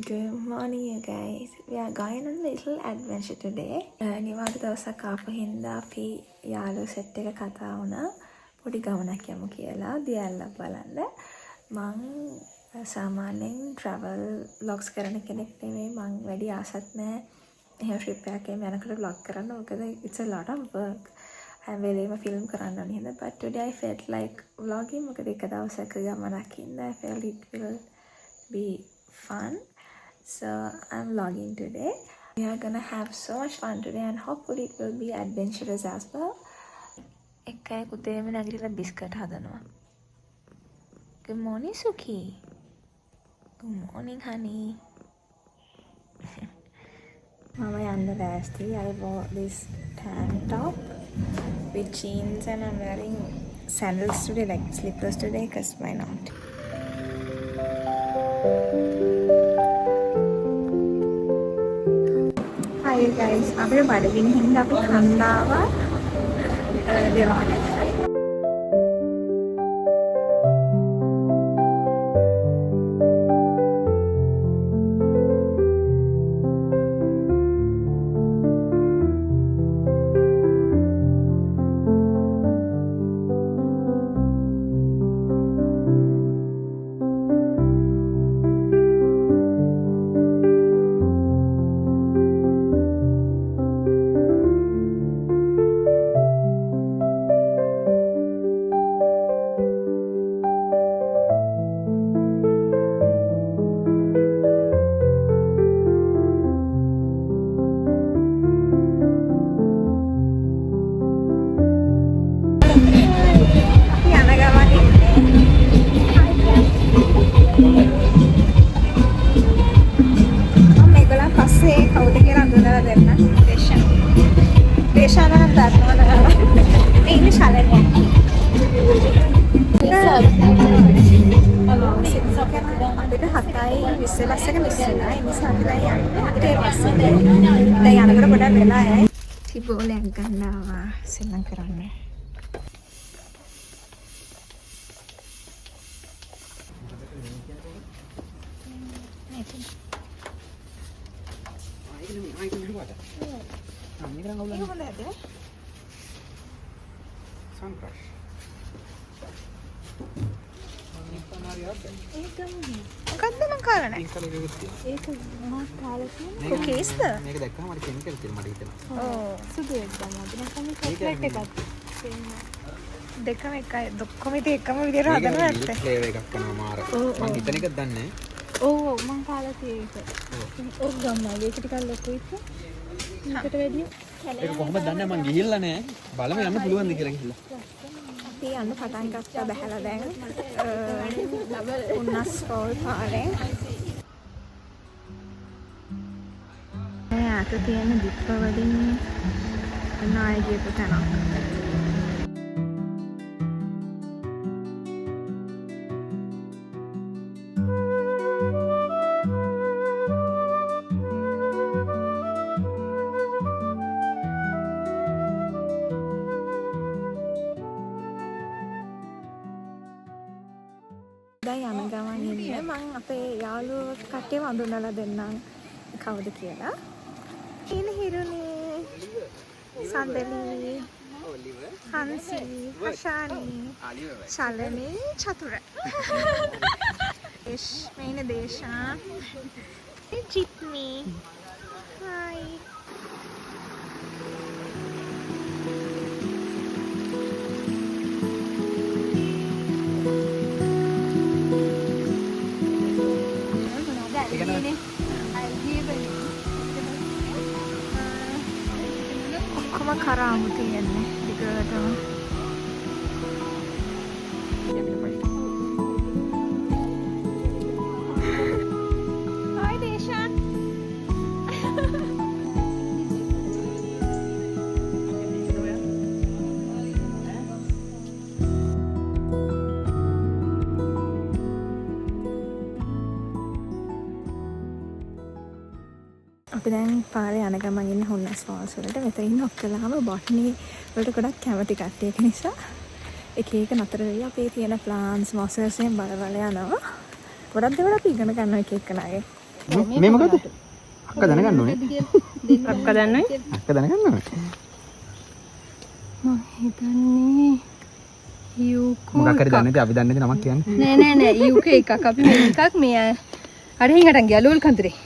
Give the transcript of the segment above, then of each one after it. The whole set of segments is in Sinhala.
Good morning, you guys. We are going on a little adventure today. නිවාඩු දවසක් ආපු හින්දා අපි යාළුවෝ සෙට් එක කතා වුණා පොඩි ගමනක් යමු කියලා දියල්ලක් බලන්න. මං සාමාන්‍යයෙන් travel vlogs කරන කෙනෙක් නෙමෙයි. මං වැඩි ආසත් නැහැ. එහෙම trip එකක් යනකොට vlog කරන්න. මොකද it's a lot of work. හැම වෙලේම film කරන්න ඕනේ හින්දා. But today I felt like vlogging. මොකද එක දවසක ගමනක් ඉඳලා I felt it will be fun. So I'm vlogging today. We are gonna have so much fun today and hopefully it will be adventurous as well. එක්කයි පුතේම නැගිටලා බිස්කට් හදනවා. Good morning Suki. Good morning honey. Mama යන්න ලෑස්ති. I wore this tank top with jeans and I'm wearing sandals today, like slippers today, because why not? Hi guys, අපේ බඩගින්න හින්දා අපි කන්දාව දෙවහනේ. Boleh ganawa silang kerana. Cookies the? මේක දැක්කම මට කෙමිකල් තියෙන මට හිතෙනවා. ඔව්. සුදු එකම නැත්නම් චොක්ලට් එකක්. දෙකම එකයි. ඔක්කොම ඉතින් එකම විදියට හදනවා නැත්තේ. ෆ්ලේවර් එකක් කරනවා මාර. මම හිතන එකක් දන්නේ නැහැ. ඔව් මම කාලා තියෙක. ඔව් ගම්මා ඒක ටිකක් ලොකුයි ඉතින්. මේකට වැඩි. ඒක කොහොමද දන්නේ මම ගිහිල්ලා නැහැ. බලමු යන්න පුළුවන්ද කියලා ගිහිල්ලා. අපි යන්න පටන් ගත්තා බහැලා දැන්. උන්නස් ෆෝල් පාරේ. අත තියෙන දිප්ප වලින් නායකයෙකු තැනක්. දැන් යන ගමන් ඉන්නේ මම අපේ යාළුවෝ කට්ටිය වඳුනලා දෙන්නම් කවුද කියලා. Hiruни, Sandali, Hansi, Hashani, Shalini, Chatura. Main Desha, Jitmi. Hi. ඔක්කොම කරාමු තියෙන්නේ දිගටම. Hi Deshan. අපි දැන් පාරේ යන ගමන් ඉන්නේ හොන්නස් ෆෝල්ස් වලට. මෙතන ඉන්න ඔක්කොලාම බොටනි වලට ගොඩක් කැමති කට්ටිය. ඒක නිසා එක එක නතර වෙලා අපේ තියෙන ප්ලාන්ට්ස් මොසර්ස් එහෙම බල බල යනවා. ගොඩක් දේවල් අපි ඉගෙන ගන්නවා එක එක නාගේ. මේ මොකද? අක්ක දැනගන්න ඕනේ. අක්ක දන්නවයි? අක්ක දැනගන්න ඕනේ. මම හිතන්නේ යූකෝ මොකක් හරි දන්නේ නැති අපි දන්නේ නැති නමක් කියන්නේ. නෑ යූකේ එකක් අපි මේ එකක් මේ හරි හිඟටන් ගියා ලෝල් කන්දරේ.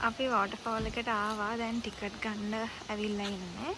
අපි වෝටර්ෆෝල් එකට ආවා. දැන් ටිකට් ගන්න ඇවිල්ලා ඉන්නේ.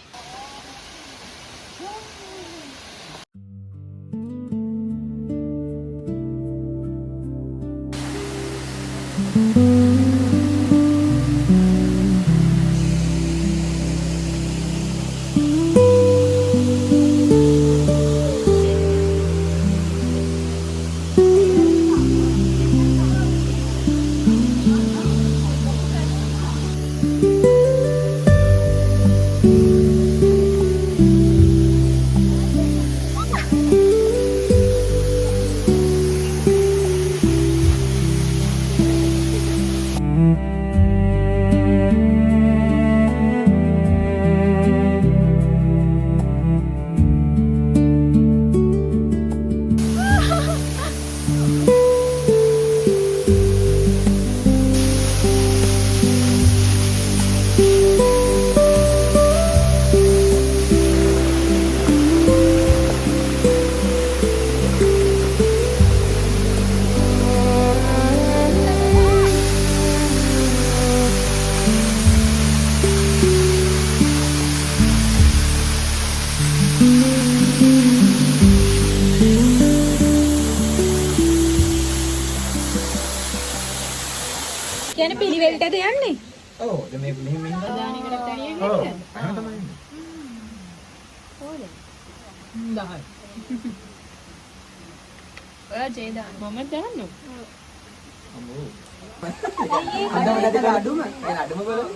කියන්නේ පිළිවෙලටද යන්නේ? ඔව් දැන් මේ මෙහෙම දාන එකකට තනියෙන් ඔව් යන්නේ? අහම තමයි. ඕනේ. 10. ඔයා ජේ දාන්න. මම දාන්න. අම්මෝ. අදම අඩුම බලන්න.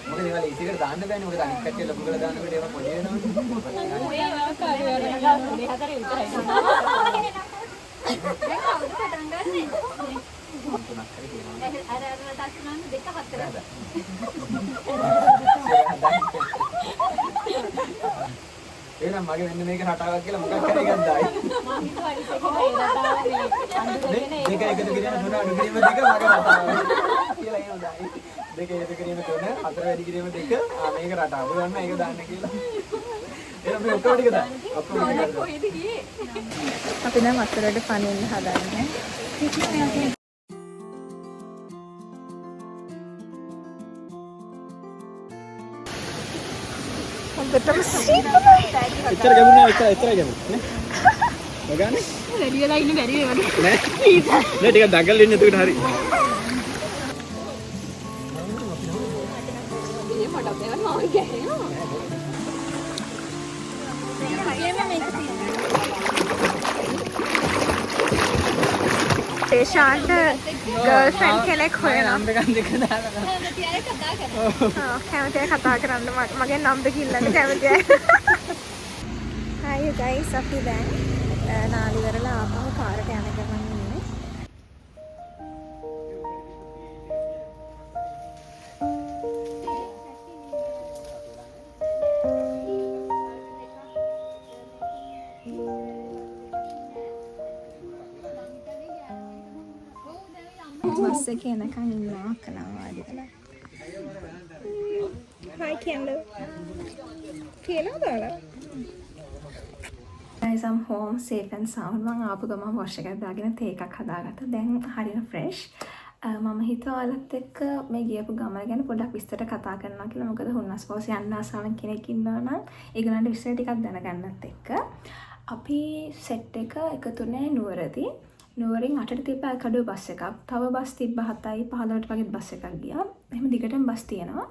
මොකද ඒවා ලීසිකට දාන්න බෑනේ. මොකද අනිත් කට්ටිය ලොකු කරලා දානකොට ඒවා පොඩි වෙනවනේ. ඔය ආකාරය වල පොඩි හතරේ විතරයි. දැන් කවුද පටන් ගන්නෙ? අර තස්නන්න දෙක හතර. එහෙනම් මගේ වෙන්න මේක රටාවක් කියලා මොකක් හරි එකක් දායි. මම හිතුවා ඉතින් ඒ රටාව මේ අඳුරගෙන දෙක එකතු කිරීම තුන අඩු කිරීම දෙක මගේ රටාව කියලා එහෙම දායි. දෙක එකතු කිරීම තුන හතර වැඩි කිරීම දෙක මේක රටාව. බලන්න ඒක දාන්න කියලා. එහෙනම් මේ ඔක්කොම ටික දාන්න. ඔක්කොම ටික කොහෙද ගියේ? අපි දැන් වතුරට පනින්න හදන්නේ. හොඳටම එච්චර ගැඹුරු නෑ එච්චර ගැඹුරු නේ. වගානේ? වැඩි වෙලා ඉන්න බැරි වේවද? නෑ. නෑ ටිකක් දඟල් වෙන්න එතකොට හරි. මේ මට අපේ වань ගෑනවා. ශාන්ත ගර්ල්ෆ්‍රෙන්ඩ් කෙනෙක් හොයනවා. නම් දෙක දාලා. කැමතියි කතා කරන්න මගේ නම් දෙක ඉල්ලන්න කැමතියි. Hi you guys, අපි දැන් නාලිවරලා ආපහු පාරට යන ගමන් ඉන්නේ. බස් එකේ එනකන් ඉන්නවා අක්කලා වාඩි වෙලා. Hi Kendall. කියලාද ඔයාලා? Guys, I'm home safe and sound. මම ආපු ගමන් wash එකක් දාගෙන තේ එකක් හදාගත්තා. දැන් හරියට fresh. මම හිතුවා ඔයාලත් එක්ක මේ ගියපු ගමන ගැන පොඩ්ඩක් විස්තර කතා කරනවා කියලා. මොකද හුන්නස් පොස් යන්න ආසාවෙන් කෙනෙක් ඉන්නවා නම් ඒගොල්ලන්ට විස්තර ටිකක් දැනගන්නත් එක්ක අපි සෙට් එක එකතුනේ නුවරදී. නුවරින් 8ට තිබ්බ අල්කඩුව බස් එකක්. තව බස් තිබ්බ 7යි 15ට වගේ බස් එකක් ගියා. එහෙම දිගටම බස් තියෙනවා.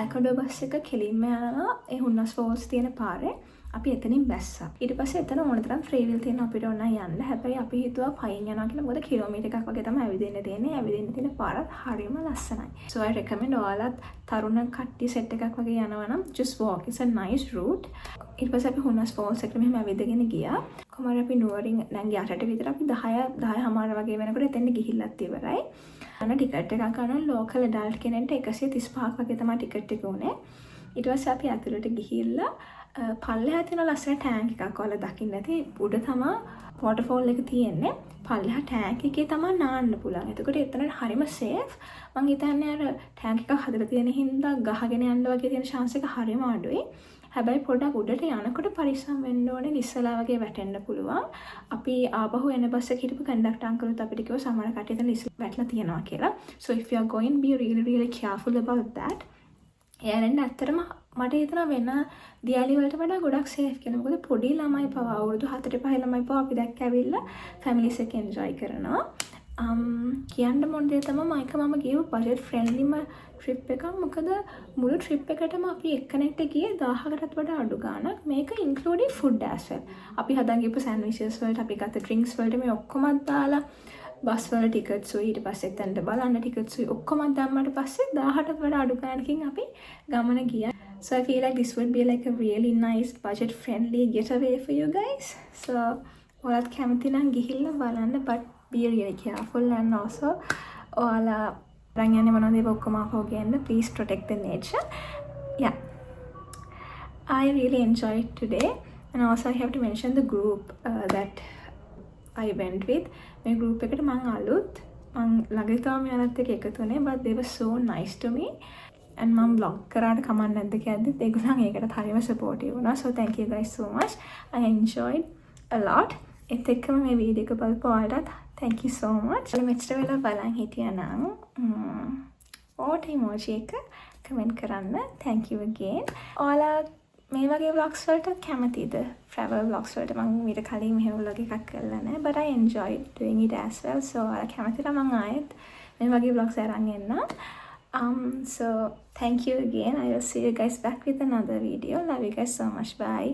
අල්කඩුව බස් එක කෙලින්ම යනවා ඒ හුන්නස් ෆෝල්ස් තියෙන පාරේ. අපි එතනින් බැස්සා. ඊට පස්සේ එතන ඕන තරම් ෆ්‍රී විල් තියෙන අපිට ඕන යන්න. හැබැයි අපි හිතුවා පයින් යනවා කියලා. මොකද කිලෝමීටර් එකක් වගේ තමයි ඇවිදින්න තියෙන්නේ. ඇවිදින්න තියෙන පාරත් හරියම ලස්සනයි. So I recommend ඔයාලත් තරුණ කට්ටිය සෙට් එකක් වගේ යනවා නම් just walk. It's a nice route. ඊට පස්සේ අපි හුනස් ෆෝල්ස් එකට මෙහෙම ඇවිදගෙන ගියා. කොහමද අපි නුවරින් දැන් ගියාට විතර අපි 10:00 වගේ වෙනකොට එතෙන්ට ගිහිල්ලත් ඉවරයි. අන්න ටිකට් එකක් ගන්න ලෝකල් ඇඩල්ට් කෙනෙක්ට 135ක් වගේ තමයි ටිකට් එක උනේ. ඊට පස්සේ අපි ඇතුළට ගිහිල්ලා පල්ලෙහා තියෙන ලස්සන ටෑන්ක් එකක් ඔයාලා දකින්න ඇති. උඩ තමයි වෝටර්ෆෝල් එක තියෙන්නේ. පල්ලෙහා ටෑන්ක් එකේ තමයි නාන්න පුළුවන්. එතකොට එතන හරිම සේෆ්. මං හිතන්නේ අර ටෑන්ක් එක හදලා තියෙන හින්දා ගහගෙන යන්න වගේ තියෙන chance එක හරිම අඩුයි. හැබැයි පොඩ්ඩක් උඩට යනකොට පරිස්සම් වෙන්න ඕනේ. ඉස්සලා වගේ වැටෙන්න පුළුවන්. අපි ආපහු එන බස් එකේ හිටපු කන්ඩක්ටර් අංකල්ත් අපිට කිව්වා සමහර කට්ටිය එතන වැටලා තියෙනවා කියලා. So if you are going, be really careful about that. එයාලෙන් ඇත්තටම මට හිතෙනවා වෙන දියාලි වලට වඩා ගොඩක් සේෆ් කියලා. මොකද පොඩි ළමයි පවා අවුරුදු 4-5 ළමයි පවා අපි දැක්ක ඇවිල්ලා ෆැමිලිස් එක එන්ජොයි කරනවා. කියන්න මොන දේ තමයි මම ගියු බජට් ෆ්‍රෙන්ඩ්ලිම ට්‍රිප් එකක්. මොකද මුළු ට්‍රිප් එකටම අපි එක්කෙනෙක්ට ගියේ 1000කටත් වඩා අඩු ගාණක්. මේක ඉන්ක්ලූඩින් ෆුඩ් as well. අපි හදන් ගිහපු සෑන්ඩ්විචස් වලට අපි ගත්ත ඩ්‍රින්ක්ස් වලට මේ ඔක්කොමත් දාලා බස් වල ටිකට්ස් උයි ඊට පස්සේ එතනට බලන්න ටිකට්ස් උයි ඔක්කොම දැම්මට පස්සේ 1000ට වඩා අඩු ගාණකින් අපි ගමන ගියා. So I feel like this would be like a really nice budget friendly getaway for you guys. So ඔයාලත් කැමති නම් ගිහිල්ලා බලන්න, but be really careful and also ඔයාලා රන් යන්නේ මොනවද ඒක ඔක්කොම අපෝ ගේන්න. Please protect the nature. Yeah. I really enjoyed today, and also I have to mention the group that I went with. මේ group එකට මං අලුත්. මං ළඟදී තමයි මෙයාලත් එක්ක එකතු වුණේ, but they were so nice to me. and මම vlog කරාට කමක් නැද්ද කියද්දිත් ඒගොල්ලන් ඒකට හරිම supportive වුණා. So thank you guys so much. I enjoyed a lot. ඒත් එක්කම මේ වීඩියෝ එක බලපු ඔයාලට thank you so much. මෙච්චර වෙලා බලන් හිටියා නම් ඕට emoji එක comment කරන්න. Thank you again. ඔයාලා මේ වගේ vlogs වලට කැමතිද? travel vlogs වලට මම ඊට කලින් මෙහෙම vlog එකක් කරලා නැහැ, but I enjoyed doing it as well. So ඔයාලා කැමතිද මම ආයෙත් මේ වගේ vlogs අරන් එන්න. So thank you again. I will see you guys back with another video. Love you guys so much. Bye.